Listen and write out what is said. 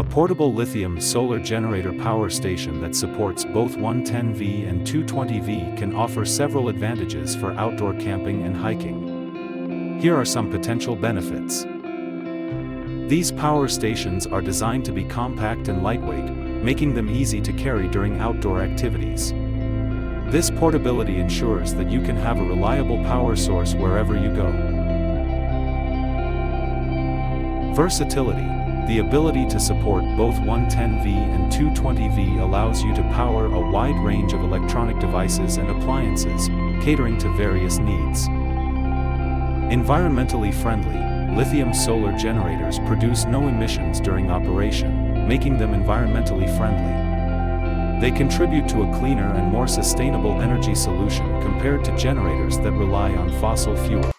portable lithium solar generator power station that supports both 110V and 220V can offer several advantages for outdoor camping and hiking. Here are some potential benefits. These power stations are designed to be compact and lightweight, making them easy to carry during outdoor activities. This portability ensures that you can have a reliable power source wherever you go. Versatility. The ability to support both 110V and 220V allows you to power a wide range of electronic devices and appliances, catering to various needs. Environmentally friendly. Lithium solar generators produce no emissions during operation, making them environmentally friendly. They contribute to a cleaner and more sustainable energy solution compared to generators that rely on fossil fuel.